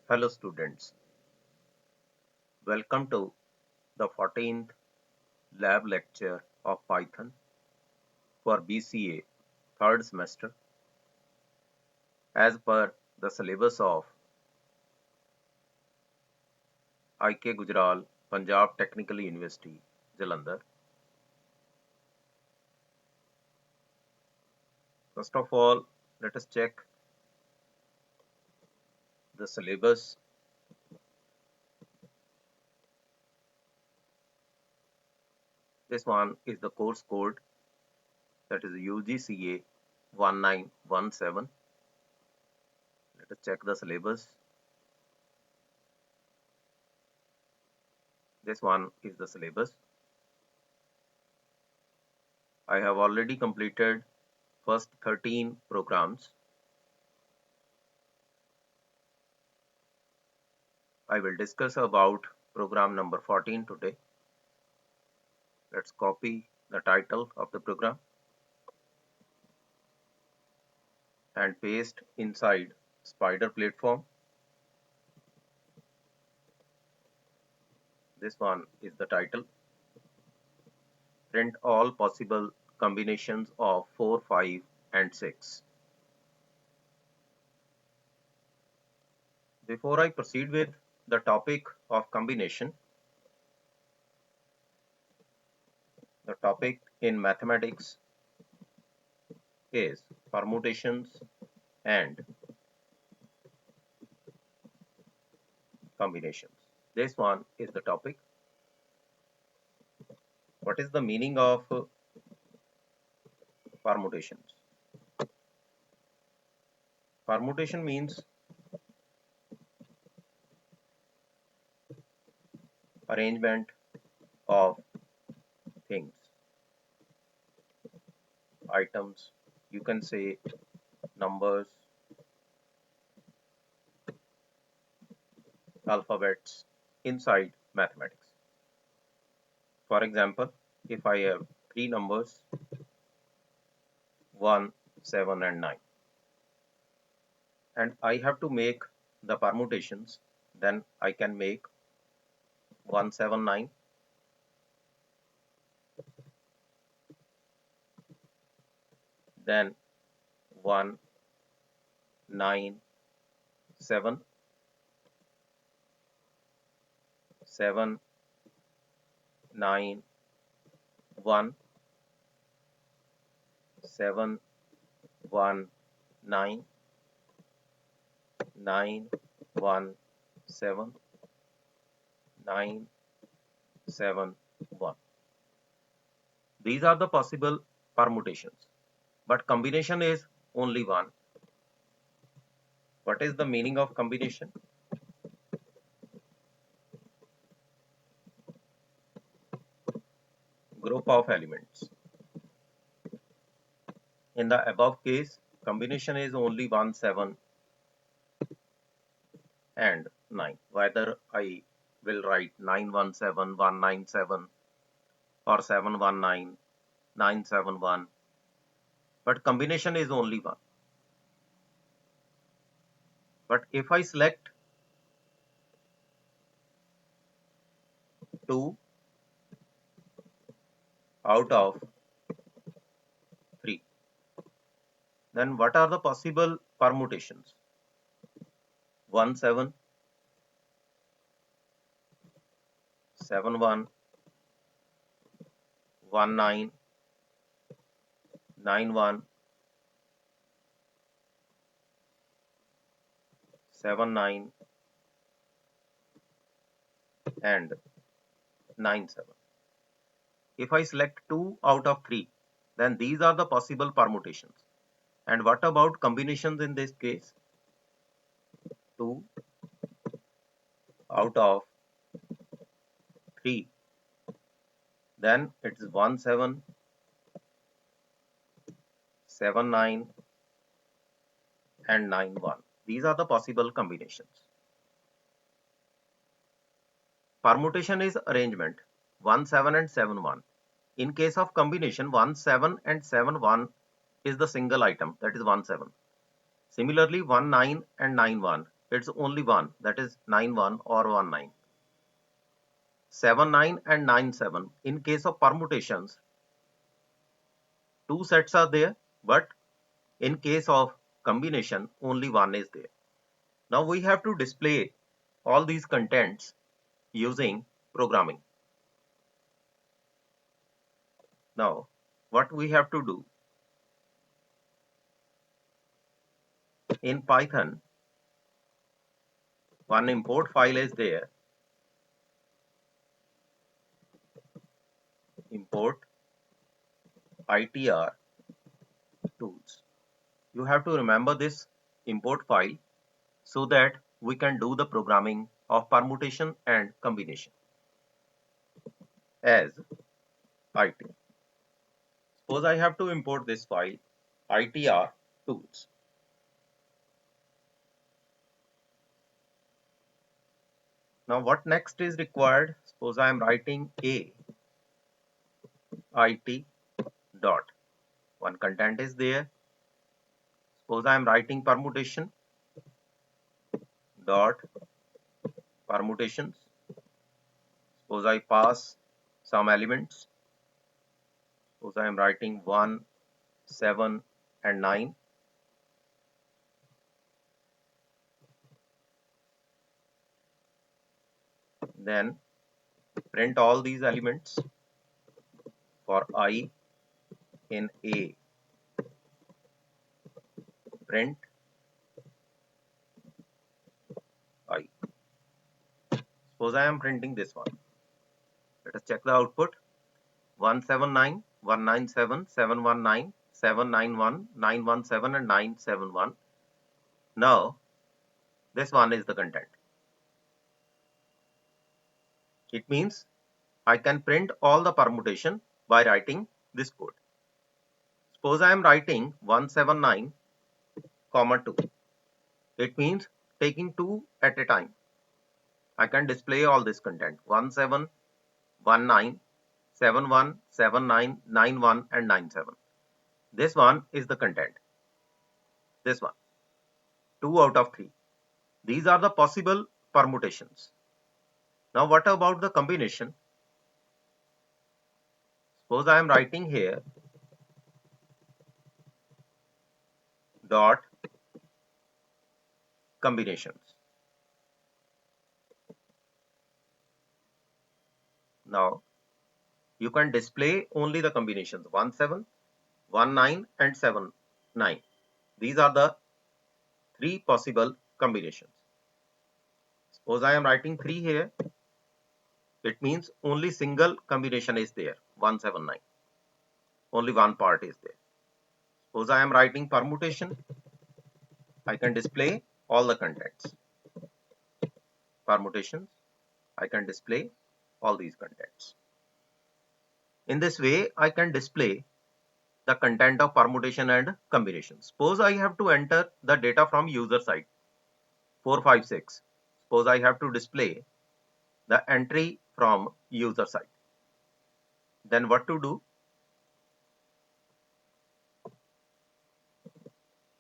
Hello students, welcome to the 14th lab lecture of Python for BCA third semester as per the syllabus of IK Gujral Punjab Technical University, Jalandhar. First of all, let us check the syllabus. This one is the course code, that is UGCA 1917. Let us check the syllabus. This one is the syllabus. I have already completed first 13 programs. I will discuss about program number 14 today. Let's copy the title of the program and paste inside Spider platform. This one is the title. Print all possible combinations of 4, 5 and 6. Before I proceed with the topic of combination, the topic in mathematics is permutations and combinations. This one is the topic. What is the meaning of permutations? Permutation means arrangement of things, items, you can say numbers, alphabets inside mathematics. For example, if I have three numbers 1, 7 and 9 and I have to make the permutations, then I can make 179, then 1, 9, 7, 7, 9, 1, 7, 1, 9, 9, 1, 7, 9, 7, 1. These are the possible permutations, but combination is only one. What is the meaning of combination? Group of elements. In the above case, combination is only 1, 7 and 9. Whether I will write 917, 197 or 719, 971, but combination is only one. But if I select 2 out of 3, then what are the possible permutations? 1, 7, 7, 1, 1, 9, 9, 1, 7, 9 and 9, 7. If I select 2 out of 3, then these are the possible permutations. And what about combinations in this case? 2 out of 3, then it's 1, 7, 7, 9 and 9, 1. These are the possible combinations. Permutation is arrangement 1, 7 and 7, 1. In case of combination, 1, 7 and 7, 1 is the single item, that is 1, 7. Similarly, 1, 9 and 9, 1 it's only one, that is 91 or 19. 79 and 97, in case of permutations, two sets are there, but in case of combination, only one is there. Now we have to display all these contents using programming. Now, what we have to do in Python, one import file is there. Import ITR tools. You have to remember this import file so that we can do the programming of permutation and combination as IT. Suppose I have to import this file ITR tools. Now what next is required? Suppose I am writing a IT dot. One content is there. Suppose I am writing permutation dot permutations. Suppose I pass some elements. Suppose I am writing 1, 7 and 9. Then print all these elements for I in A. Print I. Suppose I am printing this one. Let us check the output. 179, 197, 719, 791, 917 and 971. Now this one is the content. It means I can print all the permutation by writing this code. Suppose I am writing 179, 2. It means taking 2 at a time. I can display all this content 17, 19, 71, 79, 91 and 97. This one is the content. This one. 2 out of 3. These are the possible permutations. Now what about the combination? Suppose I am writing here dot combinations. Now you can display only the combinations 17, 19 and 79. These are the 3 possible combinations. Suppose I am writing 3 here. It means only single combination is there 179. Only one part is there. Suppose I am writing permutation. I can display all the contents. Permutations. I can display all these contents. In this way, I can display the content of permutation and combination. Suppose I have to enter the data from user side 456. Suppose I have to display the entry from user side. Then what to do?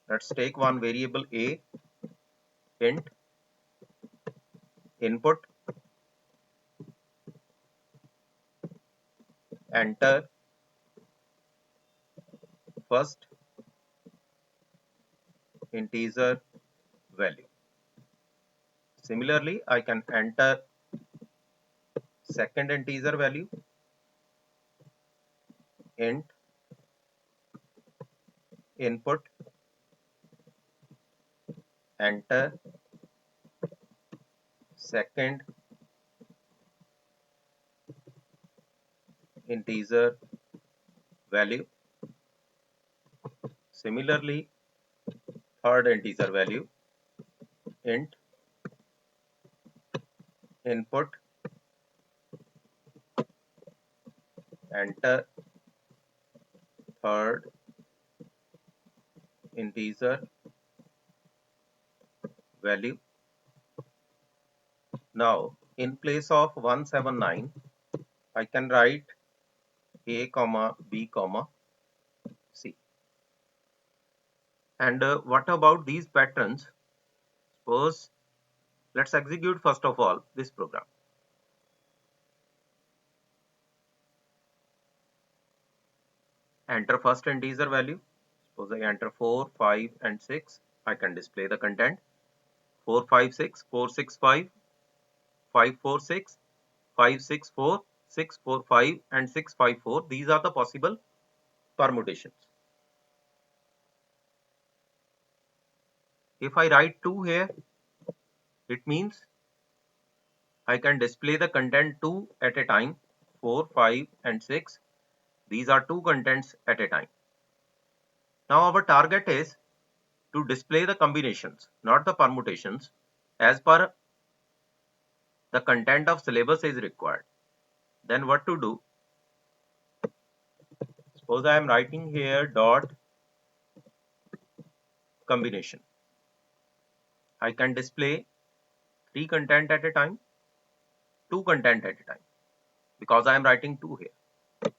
Let's take one variable a, int input, enter first integer value. Similarly, I can enter second integer value, int input, enter second integer value. Similarly, third integer value, int input, enter third integer value. Now in place of 179, I can write a comma b comma c. And what about these patterns? Suppose Let's execute first of all this program. Enter first integer value. Suppose I enter 4, 5 and 6. I can display the content. 4, 5, 6, 4, 6, 5, 5, 4, 6, 5, 6, 4, 6, 4, 5 and 6, 5, 4. These are the possible permutations. If I write 2 here, it means I can display the content 2 at a time, 4, 5 and 6. These are 2 contents at a time. Now our target is to display the combinations, not the permutations, as per the content of syllabus is required. Then what to do? Suppose I am writing here dot combination. I can display 3 content at a time, 2 content at a time, because I am writing 2 here.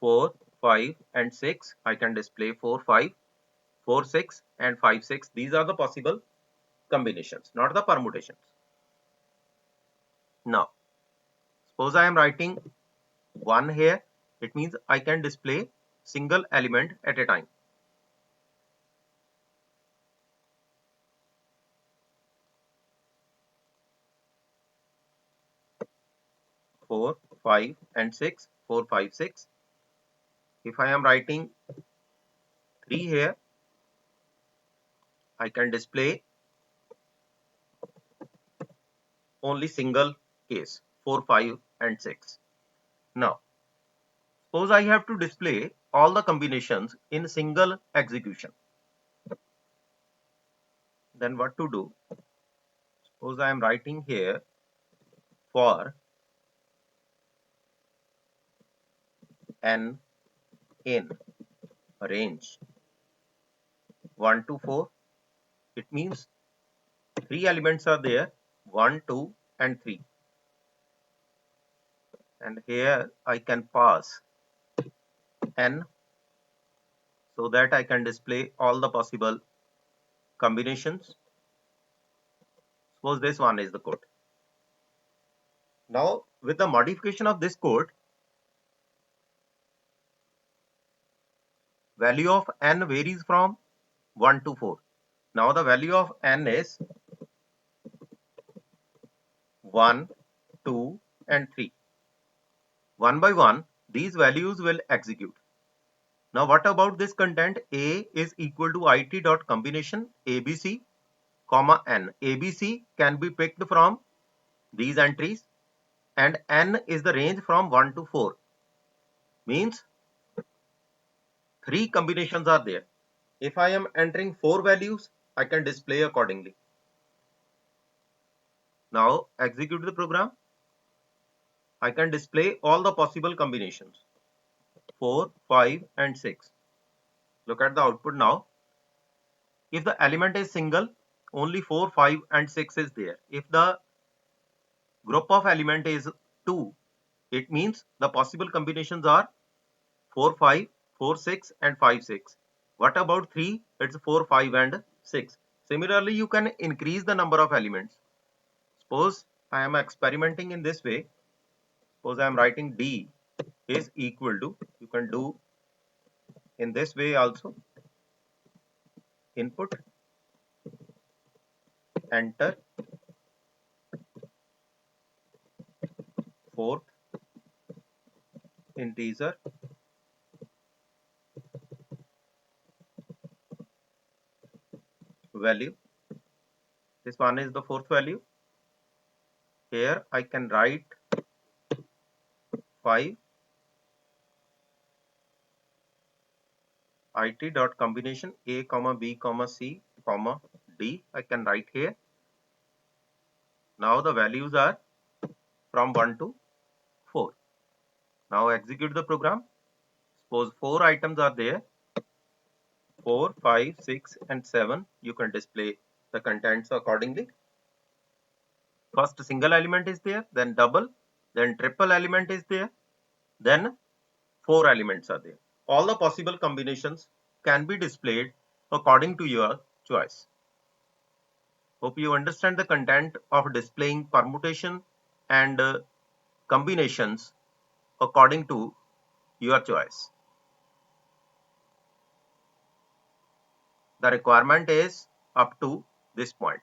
4, 5 and 6, I can display 4, 5, 4, 6 and 5, 6. These are the possible combinations, not the permutations. Now, suppose I am writing 1 here, it means I can display single element at a time. 4, 5 and 6, 4, 5, 6. If I am writing 3 here, I can display only single case 4, 5 and 6. Now, suppose I have to display all the combinations in single execution. Then what to do? Suppose I am writing here for n in range 1 to 4. It means 3 elements are there, 1, 2 and 3. And here I can pass n so that I can display all the possible combinations. Suppose this one is the code. Now with the modification of this code, value of n varies from 1 to 4. Now the value of n is 1, 2 and 3. One by one, these values will execute. Now what about this content? A is equal to it dot combination ABC, comma n. ABC can be picked from these entries and n is the range from 1 to 4. Means 3 combinations are there. If I am entering 4 values, I can display accordingly. Now execute the program. I can display all the possible combinations 4, 5 and 6. Look at the output now. If the element is single, only 4, 5 and 6 is there. If the group of element is 2, it means the possible combinations are 4, 5, 4, 6 and 5, 6. What about 3? It's 4, 5 and 6. Similarly, you can increase the number of elements. Suppose I am experimenting in this way. Suppose I am writing D is equal to, you can do in this way also. Input, enter, fourth integer, value. This one is the fourth value. Here I can write 5 it dot combination a comma b comma c comma d. I can write here. Now the values are from 1 to 4. Now execute the program. Suppose 4 items are there. 4, 5, 6 and 7. You can display the contents accordingly. First single element is there, then double, then triple element is there, then 4 elements are there. All the possible combinations can be displayed according to your choice. Hope you understand the content of displaying permutation and combinations according to your choice. The requirement is up to this point,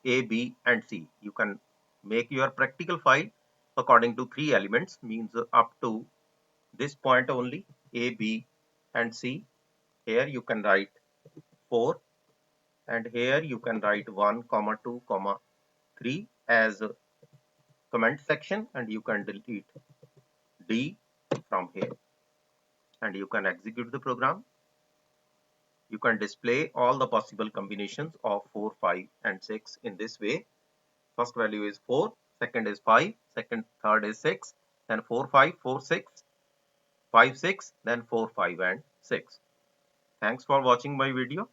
A, B, and C. You can make your practical file according to 3 elements, means up to this point only, A, B, and C. Here you can write 4, and here you can write 1, 2, 3 as a comment section, and you can delete D from here, and you can execute the program. You can display all the possible combinations of 4, 5, and 6 in this way. First value is 4, second is 5, third is 6, then 4, 5, 4, 6, 5, 6, then 4, 5, and 6. Thanks for watching my video.